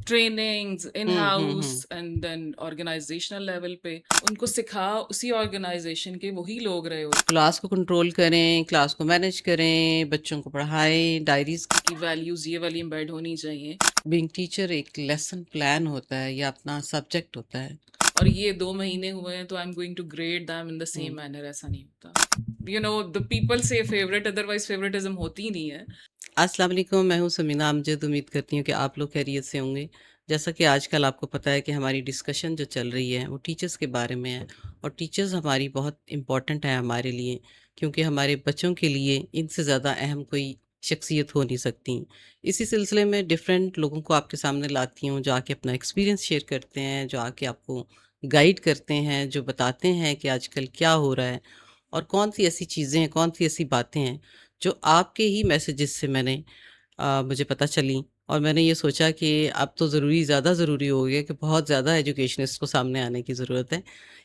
Trainings in house hmm. And then organisational level पे उनको सिखा उसी ऑर्गेनाइजेशन के वही लोग रहे होते क्लास को कंट्रोल करें, क्लास को मैनेज करें, बच्चों को पढ़ाएं, डायरीज। हैं कि वैल्यूज ये वाली एम्बेड होनी चाहिए। बीइंग टीचर एक लेसन प्लान होता है या अपना सब्जेक्ट होता है। और ये 2 महीने हुए हैं तो I am going to grade them in the same hmm. Manner, ऐसा नहीं होता। You know the people say favourite, otherwise favouritism होती ही नहीं है। अस्सलाम वालेकुम, मैं हूँ समीना अमजद। उम्मीद करती हूँ कि आप लोग खैरियत से होंगे। जैसा कि आजकल आपको पता है कि हमारी डिस्कशन जो चल रही है वो टीचर्स के बारे में है, और टीचर्स हमारी बहुत इम्पॉर्टेंट है हमारे लिए, क्योंकि हमारे बच्चों के लिए इनसे ज़्यादा अहम कोई शख्सियत हो नहीं सकती। इसी सिलसिले में डिफरेंट लोगों को आपके सामने लाती हूँ, जो आके अपना एक्सपीरियंस शेयर करते हैं, जो आके आपको गाइड करते हैं, जो बताते हैं कि आजकल क्या हो रहा है और कौन सी ऐसी चीज़ें हैं, कौन सी ऐसी बातें हैं जो आपके ही मैसेजेस से मुझे पता चली। और मैंने ये सोचा कि अब तो ज़्यादा ज़रूरी हो गया कि बहुत ज़्यादा एजुकेशनिस्ट को सामने आने की ज़रूरत है।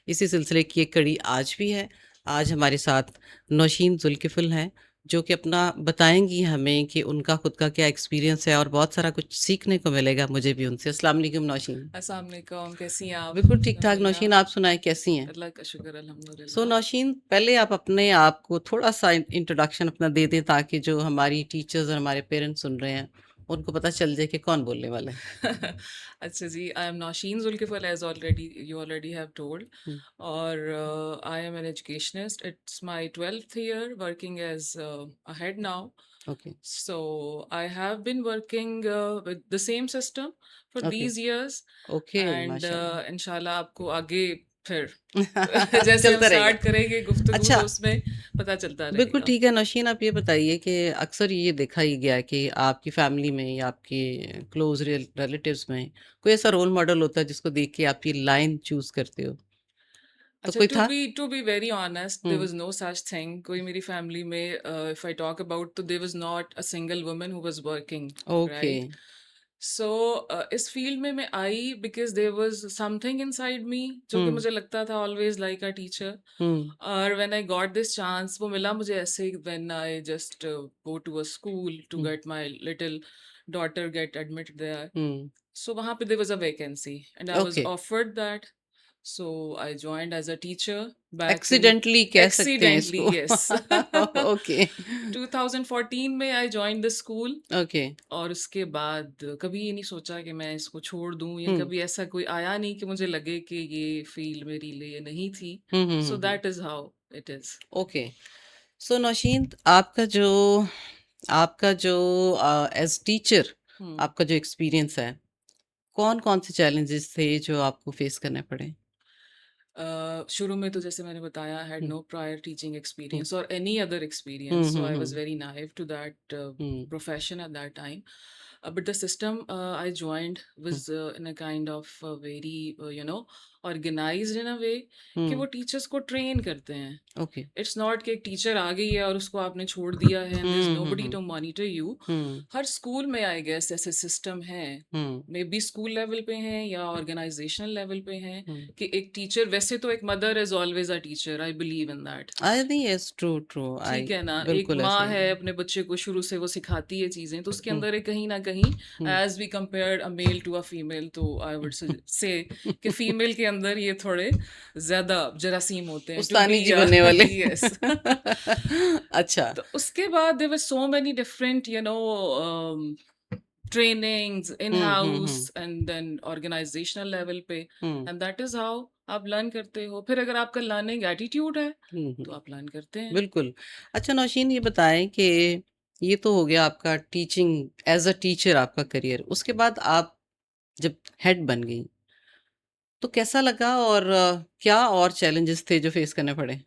इसी सिलसिले की एक कड़ी आज भी है। आज हमारे साथ नौशीन ज़ुल्किफ़ल हैं, जो कि अपना बताएँगी हमें कि उनका खुद का क्या एक्सपीरियंस है, और बहुत सारा कुछ सीखने को मिलेगा मुझे भी उनसे। अस्सलाम वालेकुम नौशीन। अस्सलाम वालेकुम, कैसी हैं आप? बिल्कुल ठीक-ठाक समीना। नौशीन, आप सुनाएँ कैसी हैं? अल्लाह का शुक्र, सो अल्हम्दुलिल्लाह। नौशीन, पहले आप अपने आप को थोड़ा-सा इंट्रोडक्शन अपना दे दें, ताकि जो हमारी टीचर्स और हमारे पेरेंट्स सुन रहे हैं, उनको पता चल जाए कि कौन बोलने वाला है। अच्छा जी, I am Naushin Zulkifal as already you already have told. Hmm, और I am an educationist, it's my 12th year working as a head now. Okay, So I have been working with the same system for okay, these years, okay, and माशाल्लाह। इंशाल्लाह आपको आगे फिर जैसे हम चलता रहेगा। स्टार्ट करेंगे गुफ्तगू अच्छा, तो उसमें पता चलता बिल्कुल रहेगा। ठीक है नौशीन, आप ये बताइए कि अक्सर ये देखा ही गया है कि आपकी फैमिली में या आपके क्लोज़ रिलेटिव्स में कोई ऐसा रोल मॉडल होता है जिसको देख के आप ये लाइन चूज़ करते हो, तो अच्छा, कोई टू था? Be to be very honest, there hmm, was no such thing. कोई मेरी फैमिली में इफ आई टॉक अबाउट, तो there was not a single woman who was working, okay. Right? So इस फील्ड में मैं I because there was something inside me जो कि हुँ, मुझे लगता था always like a teacher. Hmm, और when I got this chance, वो मिला मुझे ऐसे when I just go to a school to hmm, get my little daughter get admitted there. Hmm, so वहाँ पे there was a vacancy and I was okay. Offered that. So I joined as a teacher back in accidentally कह सकते हैं accidentally, इसको। yes. Okay, 2014 में I joined the school। Okay. और उसके बाद कभी ये नहीं सोचा कि मैं इसको छोड़ दूँ, या हुँ, कभी ऐसा कोई आया नहीं कि मुझे लगे कि ये फ़ील्ड मेरे लिए नहीं थी। Hmm, hmm, so hmm, hmm. That is how it is. Okay. So Naushin, आपका जो एज़ टीचर हुँ। आपका जो एक्सपीरियंस है, कौन-कौन से चैलेंजेस थे जो आपको फेस करने पड़े? शुरू में तो जैसे मैंने बताया, I had um, no prior teaching um, experience और any other um, experience, so um, I was um, very naive to that um, profession at that time. But the system I joined um, was in a kind of very, organized in a way कि हुँ, वो teachers को train करते हैं। Okay. It's not कि एक teacher आ गई है और उसको आपने छोड़ दिया है and there is hmm, hmm, nobody hmm, to monitor you. Hmm, हर स्कूल में आई गेस ऐसे सिस्टम है, hmm, maybe school level पे हैं या ऑर्गेनाइजेशनल लेवल पे हैं, हुँ। कि एक टीचर, वैसे तो एक mother is always a teacher, I believe in that. I think yes, true, true, ठीक आई है ना, एक बिल्कुल ऐसा माँ ही है है। अपने बच्चे को शुरू से वो सिखाती है चीजें, तो उसके हुँ, अंदर है कहीं ना कहीं, um. As we compare a male to a female, तो आई वुड से कि फीमेल के अंदर ये थोड़े ज्यादा जरासीम होते हैं टू उस्तानी बी जी बनने वाले। यस। अच्छा। तो उसके बाद there were so many different trainings in hmm, hmm, house hmm, and then organizational level पे, hmm, and that is how आप लर्न करते हो। फिर अगर आपका लर्निंग एटीट्यूड है हुँ, हुँ, तो आप लर्न करते हैं। बिल्कुल। अच्छा नौशीन, ये बताएँ कि ये तो हो गया आपका टीचिंग, एज़ अ टीचर आपका करियर। उसके बाद आप जब हेड बन गईं, तो कैसा लगा, और क्या और चैलेंजेस थे जो फेस करने पड़े?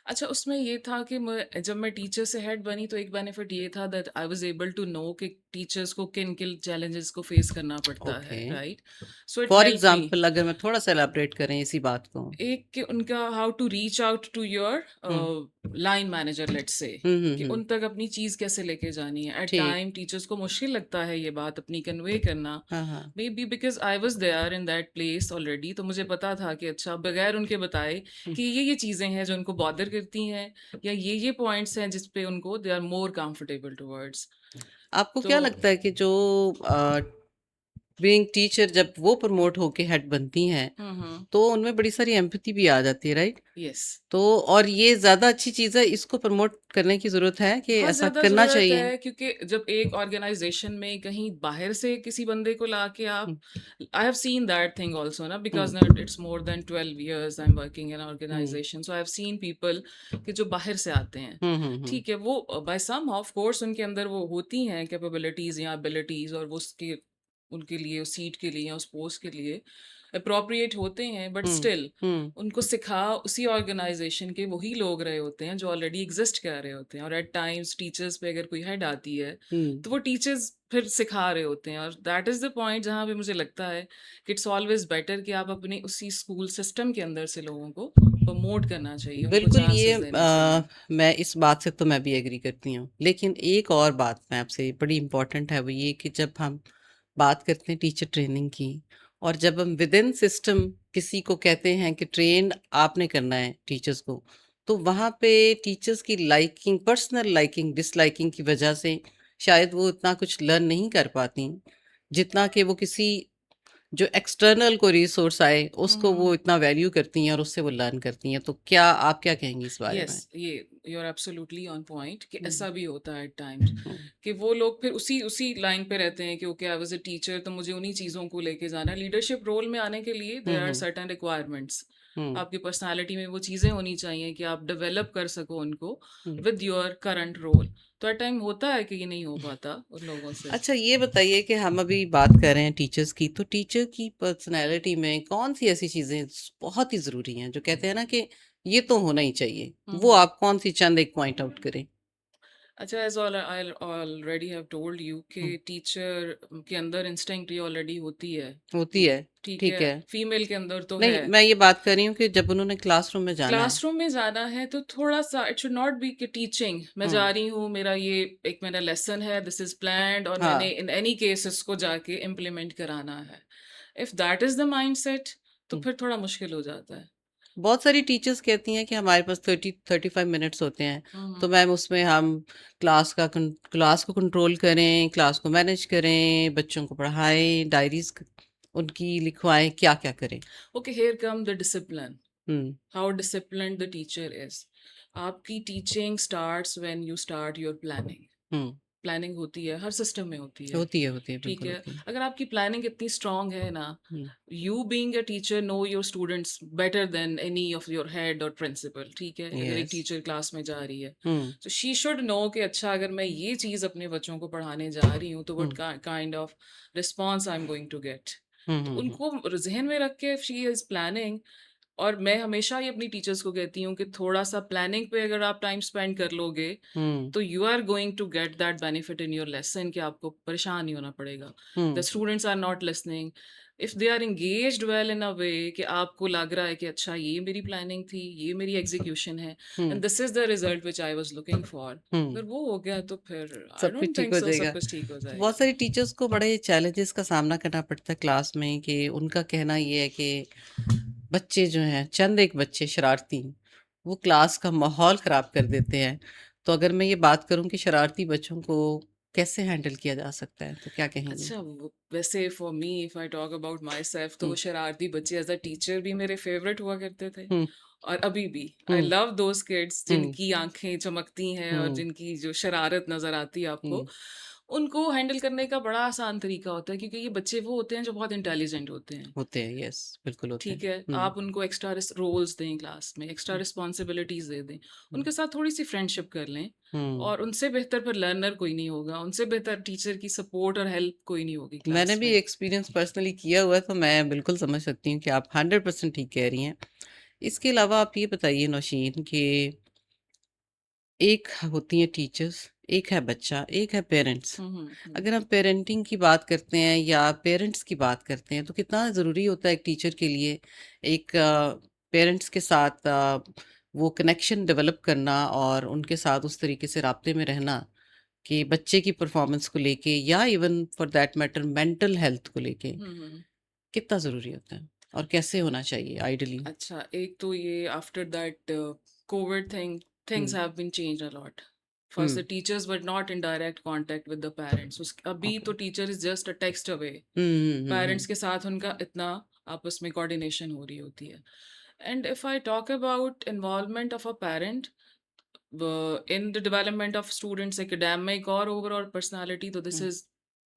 अच्छा, उसमें ये था कि जब मैं टीचर से हेड बनी तो एक बेनिफिट ये था that I was able to know कि टीचर्स को किन किन चैलेंजेस को फेस करना पड़ता ओके। है, right? So it for help me. Example अगर मैं थोड़ा-सा एलैबोरेट करें इसी बात को। एक कि उनका how to reach out to your hmm, line manager, let's say, hmm, हुँ, कि हुँ। उन तक अपनी चीज़ कैसे लेके जानी है। एट ठीक। टाइम टीचर्स को मुश्किल लगता है ये बात अपनी कन्वे करना, हाँ, हाँ। Maybe because I was there in that place already, तो मुझे पता था कि अच्छा, बगैर उनके बताए हुँ। कि ये चीज़ें हैं जो उनको बॉदर करती हैं, या ये पॉइंट्स हैं जिस पे उनको they are more comfortable towards. आपको तो क्या लगता है कि जो अ, बीइंग टीचर जब वो प्रमोट होके हेड बनती हैं, तो उनमें बड़ी सारी एम्पैथी भी आ जाती है, राइट? यस। तो और ये ज़्यादा अच्छी चीज़ है, इसको प्रमोट करने की ज़रूरत है कि बहुत ऐसा ज़्यादा करना ज़रूरत चाहिए। है, क्योंकि जब एक ऑर्गेनाइज़ेशन में कहीं बाहर से किसी बंदे को लाके आप, um, I have seen that thing also ना, because um, now it's more than 12 years I am working in um, organization, so I have seen people कि जो बाहर से आते हैं, हुँ, हुँ, हुँ, ठीक है? वो बाय सम ऑफ कोर्स उनके अंदर वो होती हैं कैपेबिलिटीज़ या एबिलिटीज़, और वो उसके उनके लिए उस सीट के लिए या उस पोस्ट के लिए एप्रोप्रिएट होते हैं, बट हुँ, स्टिल हुँ, उनको सिखा उसी ऑर्गेनाइजेशन के वही लोग रहे होते हैं जो ऑलरेडी एग्जिस्ट कर रहे होते हैं, और एट टाइम्स टीचर्स पे अगर कोई हेड आती है हुँ। तो वो टीचर्स फिर सिखा रहे होते हैं, और दैट इज़ द पॉइंट जहाँ पे मुझे लगता है कि इट्स ऑलवेज बेटर कि आप अपने उसी स्कूल सिस्टम के अंदर से लोगों को प्रमोट करना चाहिए, उनको बिल्कुल, ये चांसेस देने चाहिए। मैं इस बात से तो मैं भी एग्री करती हूँ। लेकिन एक और बात मैं आपसे बड़ी इम्पोर्टेंट है, वो ये कि जब हम बात करते हैं टीचर ट्रेनिंग की, और जब हम विदिन सिस्टम किसी को कहते हैं कि ट्रेन आपने करना है टीचर्स को, तो वहाँ पे टीचर्स की लाइकिंग, पर्सनल लाइकिंग, डिसलाइकिंग की वजह से शायद वो इतना कुछ लर्न नहीं कर पाती, जितना कि वो किसी जो एक्सटर्नल कोई रिसोर्स आए, उसको वो हम्म। इतना वैल्यू करती हैं और उससे वो लर्न करती हैं। तो क्या आप क्या कहेंगी इस बारे यस, में? ये you are absolutely on point कि हुँ, ऐसा भी होता है एट टाइम्स हुँ, कि वो लोग फिर उसी उसी लाइन पे रहते हैं कि okay I was a teacher, तो मुझे उन्हीं चीज़ों को लेके जाना है। लीडरशिप रोल में आने के लिए um, there are um, certain requirements, um, आपकी पर्सनालिटी में वो चीज़ें होनी चाहिए कि आप डेवलप कर सको उनको um. With your current role. तो एट टाइम होता है कि ये नहीं हो पाता उन लोगों से। अच्छा, ये बताइए कि हम अभी बात कर रहे हैं टीचर्स की, तो टीचर की पर्सनैलिटी में कौन-सी ऐसी चीज़ें बहुत ही ज़रूरी हैं, जो कहते हैं ना कि ये तो होना ही चाहिए? वो हम्म। आप कौन-सी चंद एक पॉइंट आउट करें? अच्छा, as all I already have told you कि हुँ, टीचर के अंदर इंस्टिंक्ट ये ऑलरेडी होती है। होती है, ठीक ठीक है, है। फीमेल के अंदर तो नहीं, है। मैं ये बात कर रही हूँ कि जब उन्होंने क्लासरूम में जाना है। क्लासरूम में जाना है तो थोड़ा-सा इट शुड नॉट बी कि टीचिंग, मैं हुँ, जा रही हूँ, मेरा ये एक मेरा लेसन है, दिस इज़ प्लान्ड, और मैंने हाँ, इन एनी केस इसको जाके इम्प्लीमेंट कराना है। If that is the mindset, तो हुँ। फिर थोड़ा मुश्किल हो जाता है। बहुत सारी टीचर्स कहती हैं कि हमारे पास 30-35 मिनट्स होते हैं, हुँ, तो हुँ। मैम उसमें हम क्लास को कंट्रोल करें, क्लास को मैनेज करें, बच्चों को पढ़ाएँ, डायरीज़ उनकी लिखवाएँ, क्या-क्या करें? Okay, here come the discipline, um, how disciplined the teacher is. आपकी teaching starts when you start your planning. Um. Planning होती है, हर सिस्टम में होती होती है, ठीक बिल्कुल है? होती है। अगर आपकी प्लानिंग इतनी स्ट्रॉन्ग है ना, um, you being a teacher know your students better than any of your head और प्रिंसिपल, ठीक है? अगर एक येस। टीचर क्लास में जा रही है, हुँ, तो शी शुड नो कि अच्छा, अगर मैं ये चीज़ अपने बच्चों को पढ़ाने जा रही हूँ, तो what um, kind of response I am going to get. Um, तो हुँ, हुँ, उनको ज़हन में रख के इफ शी इज़ प्लानिंग, और मैं हमेशा ही अपनी टीचर्स को कहती हूँ कि थोड़ा-सा प्लानिंग पे अगर आप टाइम स्पेंड कर लोगे, हुँ, तो you are going to get that benefit in your lesson कि आपको परेशान नहीं होना पड़ेगा। The um, students are not listening, if they are engaged well in a way कि आपको लग रहा है कि अच्छा, ये मेरी प्लानिंग थी, ये मेरी एग्जीक्यूशन है, and um, this is the result which I was looking for, um. अगर वो हो गया तो फिर आई सब कुछ डोंट ठीक थिंक हो सो सब जाएगा। कुछ ठीक हो तो बहुत जाएगा। सारी टीचर्स को बड़े चैलेंजेस का सामना करना पड़ता है क्लास में, कि उनका कहना ये है कि बच्चे जो हैं, चंद एक बच्चे शरारती, वो क्लास का माहौल ख़राब कर देते हैं। तो अगर मैं ये बात करूँ कि शरारती बच्चों को कैसे हैंडल किया जा सकता है, तो क्या कहेंगी? अच्छा, वैसे for me if I talk about my self, तो हुँ, वो शरारती बच्चे एज अ टीचर भी मेरे फेवरेट हुआ करते थे, हुँ, और अभी भी आई हुँ, लव दोज किड्स हुँ, जिनकी आंखें चमकती हैं और हुँ, जिनकी जो शरारत नजर आती है आपको, हुँ, उनको हैंडल करने का बड़ा आसान तरीका होता है, क्योंकि ये बच्चे वो होते हैं जो बहुत इंटेलिजेंट होते हैं। होते हैं, यस, बिल्कुल होते ठीक हैं। है, हुँ, आप उनको एक्स्ट्रा रोल्स दें, क्लास में एक्स्ट्रा हुँ, रिस्पॉन्सिबिलिटीज दे दें, हुँ, उनके साथ थोड़ी सी फ्रेंडशिप कर लें, हुँ। और उनसे बेहतर फिर लर्नर कोई नहीं होगा, उनसे बेहतर टीचर की सपोर्ट और हेल्प कोई नहीं होगी मैंने क्लास भी में। एक्सपीरियंस पर्सनली किया हुआ है, तो मैं बिल्कुल समझ सकती हूँ कि आप 100% ठीक कह रही हैं। इसके अलावा आप ये बताइए नौशीन, कि एक होती हैं टीचर्स, एक है बच्चा, एक है पेरेंट्स। हम्म। अगर हम पेरेंटिंग की बात करते हैं या पेरेंट्स की बात करते हैं, तो कितना ज़रूरी होता है एक टीचर के लिए एक पेरेंट्स के साथ वो कनेक्शन डेवलप करना, और उनके साथ उस तरीके से राब्ते में रहना कि बच्चे की परफॉर्मेंस को लेके या even for that matter mental health को लेके हम्म। कितना ज़रूरी होता है और कैसे होना चाहिए आइडियली? अच्छा, एक तो ये after that Covid thing, things um, have been changed a lot first the um, teachers but not in direct contact with the parents. अभी ओके। तो teacher is just a text away, um, um, um, parents um, के साथ उनका इतना आपस में coordination हो रही होती है। And if I talk about involvement of a parent in the development of students academic or overall personality, तो this hmm, is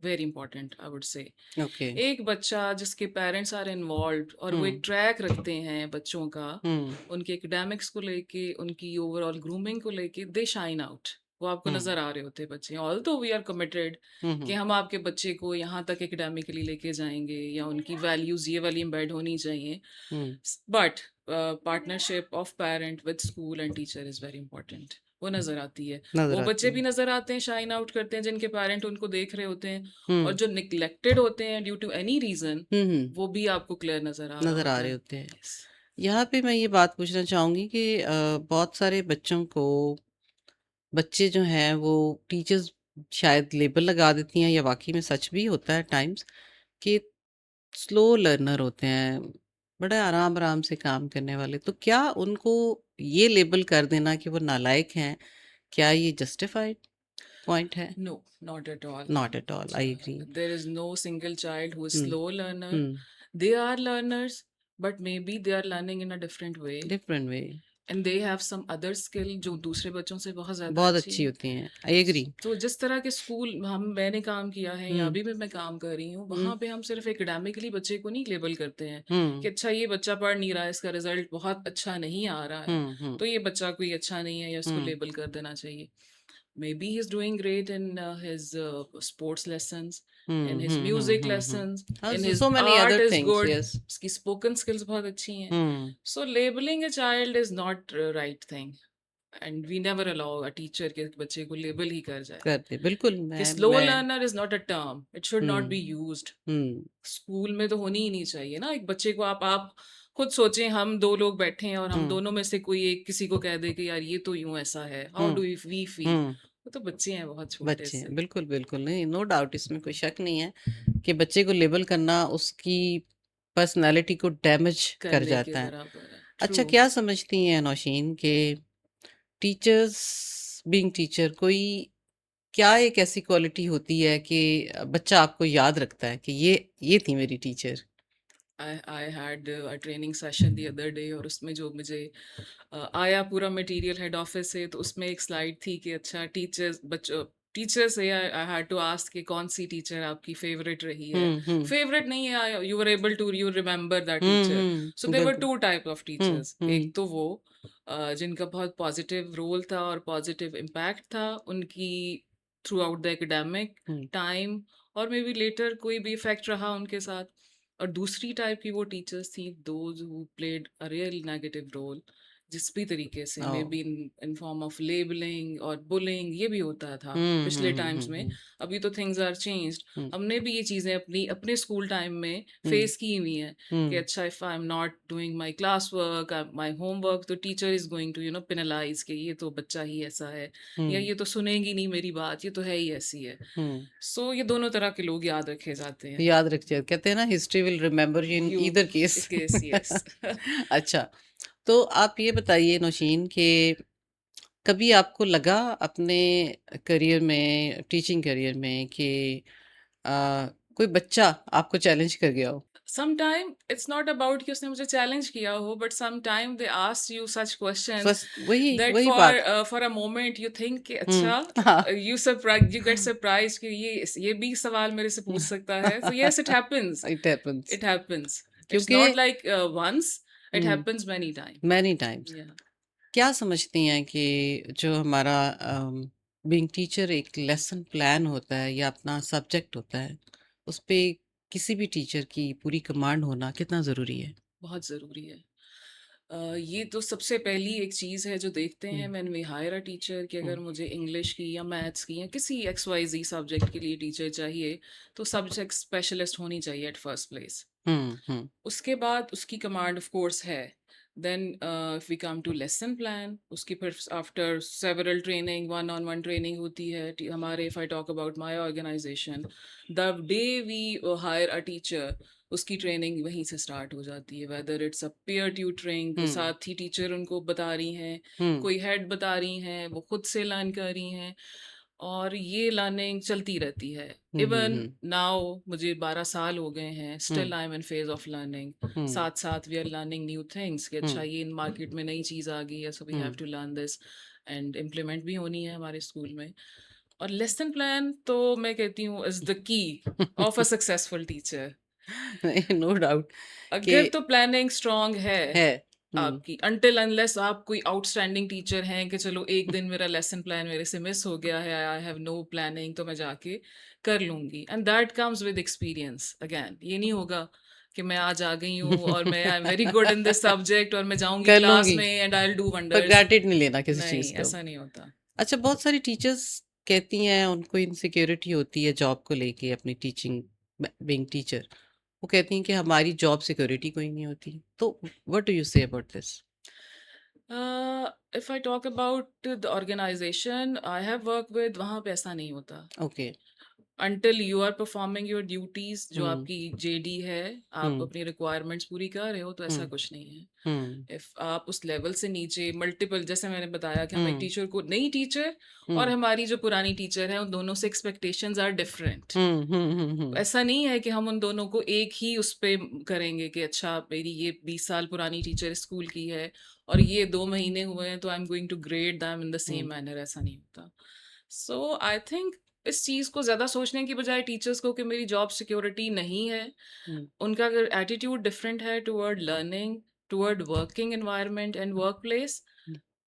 very important I would say। Okay. एक बच्चा जिसके पेरेंट्स आर इन्वॉल्व्ड और वो एक हुँ, ट्रैक रखते हैं बच्चों का, हुँ, उनके एकेडमिक्स को लेके, उनकी ओवरऑल ग्रूमिंग को लेके, दे शाइन आउट। वो आपको हुँ, नजर आ रहे होते हैं बच्चे, ऑल्दो वी आर कमिटेड हुँ, कि हुँ, हम आपके बच्चे को यहाँ तक एकेडमिकली लेके जाएंगे या उनकी वैल्यूज ये वाली एम्बेड होनी चाहिए, um, but partnership of parent with school and teacher is very important. वो नजर आती है। नज़र वो आती बच्चे है। भी नजर आते हैं, शाइन आउट करते हैं, जिनके पेरेंट उनको देख रहे होते हैं, और हुँ, जो निग्लेक्टेड होते हैं ड्यू टू एनी रीजन, हुँ, हुँ, वो भी आपको क्लियर नजर आ रहा नज़र आ होता रहे है। होते हैं। Yes. यहाँ पे मैं ये बात पूछना चाहूँगी कि बहुत सारे बच्चों को बच्चे जो हैं वो टीचर्स शायद लेबल लगा देती हैं या वाक़ई में सच भी होता है टाइम्स कि स्लो लर्नर होते हैं, बड़े आराम-आराम से काम करने वाले। तो क्या उनको ये लेबल कर देना कि वो नालायक हैं, क्या ये जस्टिफाइड पॉइंट है? No, not at all. Not at all, I agree. There is no single child who is hmm, slow learner. Hmm, They are learners, but maybe they are learning in a different way. Different way And they have some other skill जो दूसरे बच्चों से बहुत ज़्यादा बहुत अच्छी अच्छी है। होती हैं, आई एग्री। तो जिस तरह के स्कूल मैंने काम किया है या हुँ, अभी भी मैं काम कर रही हूँ, हुँ, वहाँ पे हम सिर्फ एकेडमिकली बच्चे को नहीं लेबल करते हैं कि हुँ, अच्छा ये बच्चा पढ़ नहीं रहा है, इसका रिजल्ट बहुत अच्छा नहीं आ रहा है, हुँ, हुँ, तो ये बच्चा कोई अच्छा नहीं है या इसको हुँ, लेबल कर देना चाहिए। Maybe he's doing great in his sports lessons, in hmm, his hmm, hmm, music hmm, hmm. lessons, हाँ, in so his so many art other is things, good, yes. उसकी spoken skills बहुत अच्छी हैं। हुँ, So labeling a child is not right thing, and we never allow a teacher के बच्चे को label ही कर जाए। करते बिल्कुल कि slow मैं learner is not a term, it should not be hmm, used। Hmm, school में तो होनी ही नहीं चाहिए ना। एक बच्चे को आप खुद सोचें, हम दो लोग बैठे हैं और हम हुँ, दोनों में से कोई एक किसी को कह दे कि यार ये तो यूं ऐसा है, how um, do we feel. Um. वो तो बच्चे हैं बहुत छोटे बच्चे हैं, से, बिल्कुल, बिल्कुल, नहीं, नो डाउट इसमें कोई शक नहीं है कि बच्चे को लेबल करना उसकी पर्सनैलिटी को डैमेज कर करने के जाता है। बराबर है। अच्छा, ट्रू। क्या समझती हैं नौशीन कि टीचर्स बीइंग टीचर कोई क्या एक ऐसी क्वालिटी होती है कि बच्चा आपको याद रखता है कि ये थी मेरी teacher? I had a training session the other day, और उसमें जो मुझे आया पूरा मटेरियल हेड ऑफिस से, तो उसमें एक स्लाइड थी कि अच्छा टीचर्स बच्चों टीचर से आई हैड टू आस्क कि कौन सी टीचर आपकी फेवरेट रही है। हुँ, हुँ। फेवरेट नहीं है, you were able to you remember that um, teacher. So um, there were बिल्कुल। Two type of um, teachers. एक हुँ, तो वो जिनका बहुत पॉजिटिव रोल था और पॉजिटिव इम्पैक्ट था उनकी through out the academic hmm, time, और मे बी लेटर कोई भी इफेक्ट रहा उनके साथ। और दूसरी टाइप की वो टीचर्स थी those who played a real negative role, जिस भी तरीके से, may oh! Be in form of labelling और बुलिंग, ये भी होता था हुँ, हुँ, पिछले हुँ, हुँ, टाइम्स में। हुँ, अभी तो थिंग्स आर चेंज्ड। हुँ, हमने भी ये चीज़ें अपनी अपने स्कूल टाइम में हुँ, फेस की हुई हैं कि हुँ, अच्छा if I am not doing my class work, my homework, तो teacher is going to penalise कि ये तो बच्चा ही ऐसा है, या हुँ, ये तो सुनेगी नहीं मेरी बात, ये तो है ही ऐसी है। हुँ। सो ये दोनों तरह के लोग याद रखे जाते हैं। याद रखिए कहते हैं ना history will remember you in you either case. Case, yes. अच्छा, तो आप ये बताइए नौशीन कि कभी आपको लगा अपने करियर में टीचिंग करियर में कि अ, कोई बच्चा आपको चैलेंज कर गया हो? Sometime it's not about कि उसने मुझे चैलेंज किया हो, but sometime they ask you such questions बस वही that वही for बात। for a moment you think कि हुँ, अच्छा, हाँ। you get surprised कि ये भी सवाल मेरे से पूछ सकता है। So yes, it happens. It happens It happens. It's क्योंकि not like once. It hmm, happens many times. Many times. Yeah. क्या समझती हैं कि जो हमारा बीइंग टीचर एक लेसन प्लान होता है या अपना सब्जेक्ट होता है, उस पे किसी भी टीचर की पूरी कमांड होना कितना ज़रूरी है? बहुत ज़रूरी है। ये तो सबसे पहली एक चीज़ है जो देखते हुँ, हैं when we hire a teacher कि हुँ, अगर मुझे इंग्लिश की या मैथ्स की या किसी एक्स वाई ज़ी सब्जेक्ट के लिए टीचर चाहिए, तो सब्जेक्ट स्पेशलिस्ट होनी चाहिए एट फर्स्ट प्लेस। हुँ, हुँ, उसके बाद उसकी कमांड ऑफ कोर्स है, Then if we come to lesson plan, उसकी फिर after several training, one-on-one training होती है हमारे. If I talk about my organization, the day we hire a teacher, उसकी ट्रेनिंग वहीं से स्टार्ट हो जाती है. Whether it's a peer tutoring, कोई हम्म साथ ही टीचर उनको बता रही हैं, हम्म कोई हेड बता रही हैं, वो खुद से लर्न कर रही हैं, और ये लर्निंग चलती रहती है. इवन हम्म नाउ मुझे 12 साल हो गए हैं, hmm still I am in phase of learning. Hmm साथ साथ we are learning new things कि अच्छा हम्म ये इन मार्केट में नई चीज़ आ गई है, so we have hmm to learn this and implement भी होनी है हमारे स्कूल में. और लेसन प्लान तो मैं कहती हूँ is the key of a successful teacher. No doubt कि अगर तो प्लानिंग स्ट्रांग है है। आपकी, अनटिल अनलेस आप कोई आउटस्टैंडिंग टीचर हैं कि चलो एक दिन मेरा लेसन प्लान मेरे से मिस हो गया है, आई हैव नो प्लानिंग, तो मैं जाके कर लूंगी. And that comes with experience. Again ये नहीं होगा कि मैं आज आ गई हूँ और मैं I am very good in this subject और मैं जाऊंगी कर क्लास लूंगी, में एंड आई विल डू पर वंडर्स. ग्रांटेड नहीं लेना किसी चीज नहीं, को। ऐसा नहीं होता. अच्छा, बहुत सारी टीचर्स कहती हैं उनको इनसिक्योरिटी होती है जॉब को लेके, अपनी टीचिंग, बीइंग टीचर। वो कहती हैं कि हमारी जॉब सिक्योरिटी कोई नहीं होती। तो what do you say about this? If I talk about the organisation I have work with, वहाँ पे ऐसा नहीं होता. Okay. Until you are performing your duties, जो हम्म आपकी जेडी है, आप हम्म अपनी रिक्वायरमेंट्स पूरी कर रहे हो, तो ऐसा हम्म कुछ नहीं है. हम्म इफ आप उस लेवल से नीचे मल्टीपल, जैसे मैंने बताया कि हम एक हम्म टीचर को, नई टीचर और हम्म हमारी जो पुरानी टीचर है, उन दोनों से एक्सपेक्टेशंस आर डिफरेंट. हम्म ऐसा नहीं है कि हम उन दोनों को एक ही उस पे करेंगे कि अच्छा मेरी ये 20 साल पुरानी टीचर स्कूल की है और ये 2 महीने हुए हैं तो I am going to grade them in the same hmm manner. ऐसा नहीं होता. सो आई थिंक इस चीज़ को ज़्यादा सोचने की बजाय टीचर्स को कि मेरी जॉब सिक्योरिटी नहीं है, हम्म उनका अगर एटीट्यूड डिफरेंट है toward learning, toward working environment and work place,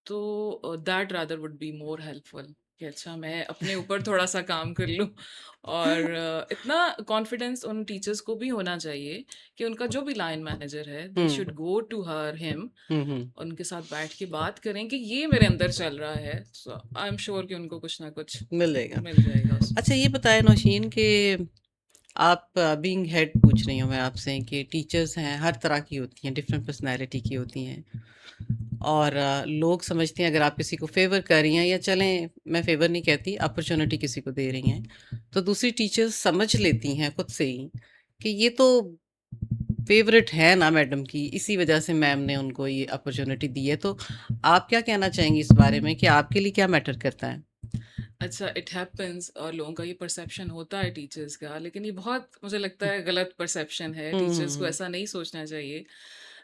तो that rather would be more helpful कि अच्छा मैं अपने ऊपर थोड़ा सा काम कर लूँ. और इतना कॉन्फिडेंस उन टीचर्स को भी होना चाहिए कि उनका जो भी लाइन मैनेजर है, they hmm should go to her him, hmm. उनके साथ बैठ के बात करें कि ये मेरे अंदर चल रहा है. सो आई एम श्योर कि उनको कुछ ना कुछ मिल जाएगा। मिल जाएगा उसमें. अच्छा, ये बताएं नौशीन कि आप बीइंग हेड पूछ रही हूँ मैं आपसे कि टीचर्स हैं, हर तरह की होती हैं, डिफरेंट पर्सनैलिटी की होती हैं, और लोग समझते हैं अगर आप किसी को फेवर कर रही हैं, या चलें मैं फेवर नहीं कहती, अपॉर्चुनिटी किसी को दे रही हैं, तो दूसरी टीचर्स समझ लेती हैं खुद से ही कि ये तो फेवरेट है ना मैडम की, इसी वजह से मैम ने उनको ये अपॉर्चुनिटी दी है। तो आप क्या कहना चाहेंगी इस बारे में कि आपके लिए क्या मैटर करता है? अच्छा, इट हैपेंस और लोगों का ये परसेप्शन होता है टीचर्स का, लेकिन ये बहुत मुझे लगता है गलत परसेप्शन है. टीचर्स को हम्म ऐसा नहीं सोचना चाहिए.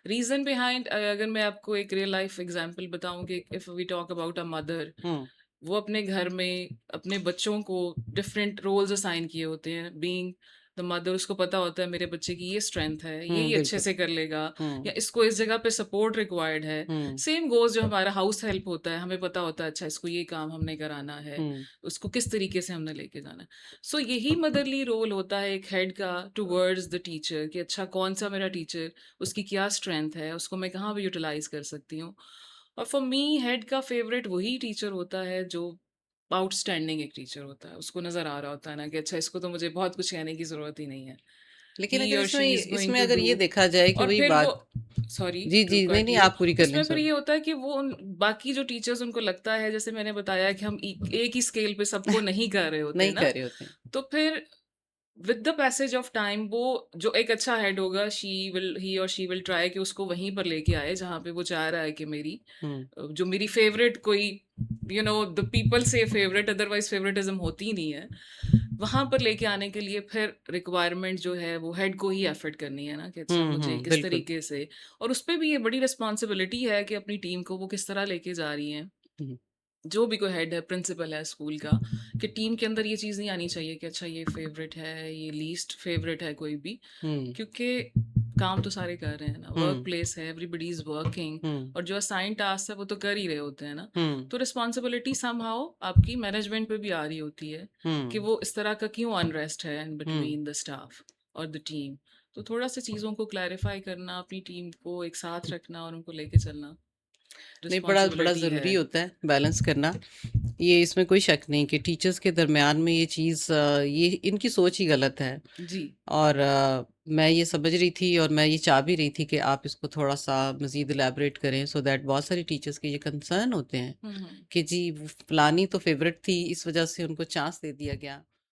रीज़न बिहाइंड, अगर मैं आपको एक रियल लाइफ एग्जांपल बताऊं कि if we talk about a mother, hmm वो अपने घर में अपने बच्चों को डिफरेंट रोल्स असाइन किए होते हैं. बीइंग द मदर, उसको पता होता है मेरे बच्चे की ये स्ट्रेंथ है, ये अच्छे बिल्कुल। से कर लेगा, हम्म या इसको इस जगह पे सपोर्ट रिक्वायर्ड है. हम्म सेम गोज जो हमारा हाउस हेल्प होता है, हमें पता होता है अच्छा इसको ये काम हमने कराना है, हम्म उसको किस तरीके से हमने लेके जाना है. सो यही मदरली रोल होता है एक हेड का टुवर्ड्स द टीचर कि अच्छा कौन सा मेरा टीचर, उसकी क्या स्ट्रेंथ है, उसको मैं कहाँ पे यूटिलाइज कर सकती हूँ. और फॉर मी हेड का फेवरेट वही टीचर होता है जो आउटस्टैंडिंग एक टीचर होता है. उसको नज़र आ रहा होता है ना कि अच्छा इसको तो मुझे बहुत कुछ कहने की ज़रूरत ही नहीं है. लेकिन ही अगर और शी इसमें इज़ गोइंग इसमें टू अगर डू. ये देखा जाए कि और वही फिर वो, बात। सॉरी जी टू जी, नहीं कट नहीं, यू, आप पूरी कर लें, उसमें फिर सॉरी। ये होता है कि वो उन बाकी जो टीचर्स, उनको लगता है जैसे मैंने बताया कि हम एक ही स्केल पे सबको नहीं कर रहे होते नहीं ना. कर रहे होते हैं। तो फिर with the passage of time वो जो एक अच्छा हेड होगा, ही और शी विल ट्राई कि उसको वहीं पर लेके आए जहाँ पे वो चाह रहा है कि मेरी हम्म जो मेरी फेवरेट कोई, the people say favourite, otherwise favouritism होती ही नहीं है, वहां पर लेके आने के लिए फिर रिक्वायरमेंट जो है वो हेड को ही एफर्ट करनी है ना कि अच्छा मुझे किस बिल्कुल। तरीके से. और उस पर भी ये बड़ी रिस्पॉन्सिबिलिटी है कि अपनी टीम को वो किस तरह लेके जा रही हैं. हम्म जो भी कोई हेड है, प्रिंसिपल है स्कूल का, कि टीम के अंदर ये चीज़ नहीं आनी चाहिए कि अच्छा ये फेवरेट है, ये लीस्ट फेवरेट है कोई भी. हम्म क्योंकि काम तो सारे कर रहे हैं ना, वर्क हम्म प्लेस है, एवरीबडी इज वर्किंग, हम्म और जो असाइन टास्क है वो तो कर ही रहे होते हैं ना. हम्म तो रिस्पॉन्सिबिलिटी समहाउ आपकी मैनेजमेंट पे भी आ रही होती है कि हम्म वो इस तरह का क्यों अनरेस्ट है इन हम्म बिटवीन द स्टाफ और द टीम. तो थोड़ा सा चीज़ों को क्लैरिफाई करना, अपनी टीम को एक साथ रखना और उनको लेके चलना नहीं, बड़ा बड़ा रिस्पॉन्सिबिलिटी है. ज़रूरी होता है बैलेंस करना। ये इसमें कोई शक नहीं कि टीचर्स के दरमियान में ये चीज़ ये इनकी सोच ही गलत है। जी। और मैं ये समझ रही थी और मैं ये चाह भी रही थी कि आप इसको थोड़ा-सा मज़ीद इलैबोरेट करें, सो दैट बहुत सारी टीचर्स के ये कंसर्न होते हैं हुँ, हुँ। कि जी वो फलानी तो फ़ेवरेट थी, इस वज़ह से उनको चांस दे दिया गया।